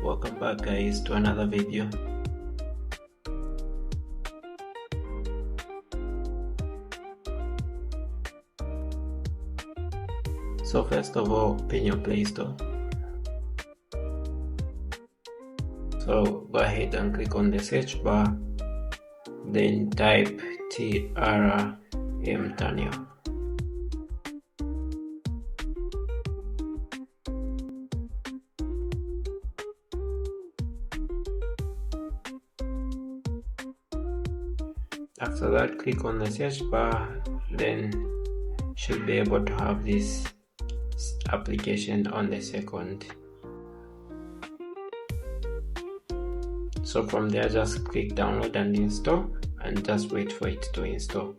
Welcome back guys to another video. So first of all, open your Play Store. So go ahead and click on the search bar, then type TRM Tunnel. After that, click on the search bar, then should be able to have this application on the second. So from there, just click download and install and just wait for it to install.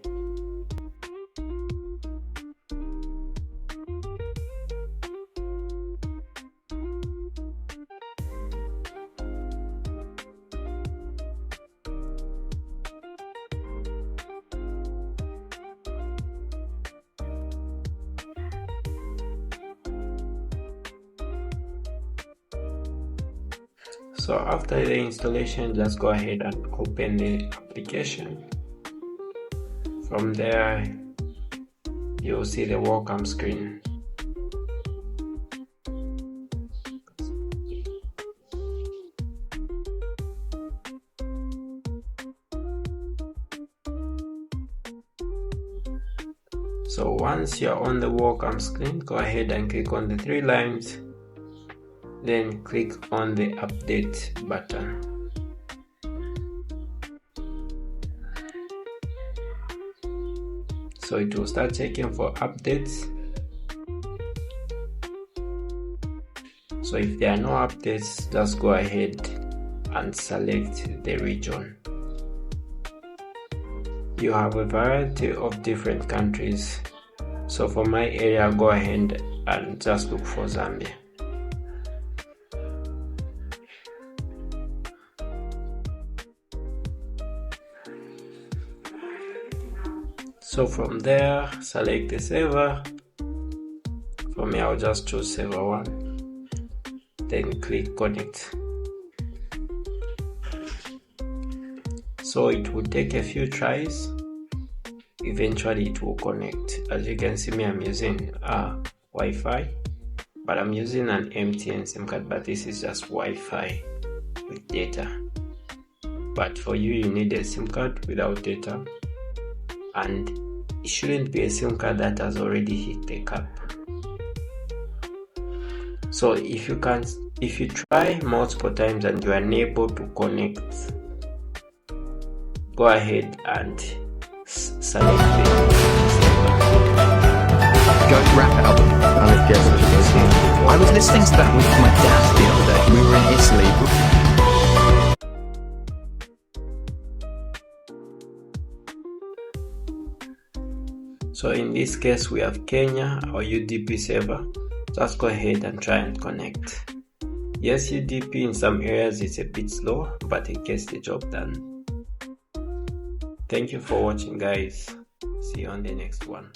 So after the installation, just go ahead and open the application. From there, you'll see the welcome screen. So once you're on the welcome screen, go ahead and click on the three lines. Then click on the update button. So it will start checking for updates. So if there are no updates, just go ahead and select the region. You have a variety of different countries. So for my area, go ahead and just look for Zambia. So from there, select the server. For me, I'll just choose server 1. Then click connect. So it will take a few tries. Eventually it will connect. As you can see, I'm using Wi-Fi, but I'm using an MTN SIM card, but this is just Wi-Fi with data. But for you, you need a SIM card without data. And it shouldn't be a SIM card that has already hit the cap. So if you try multiple times and you are unable to connect, go ahead and select Joe's rap album. I was listening to that with my dad the other day. We were in Italy. So in this case, we have Kenya or UDP server. Just go ahead and try and connect. Yes, UDP in some areas is a bit slow, but it gets the job done. Thank you for watching guys. See you on the next one.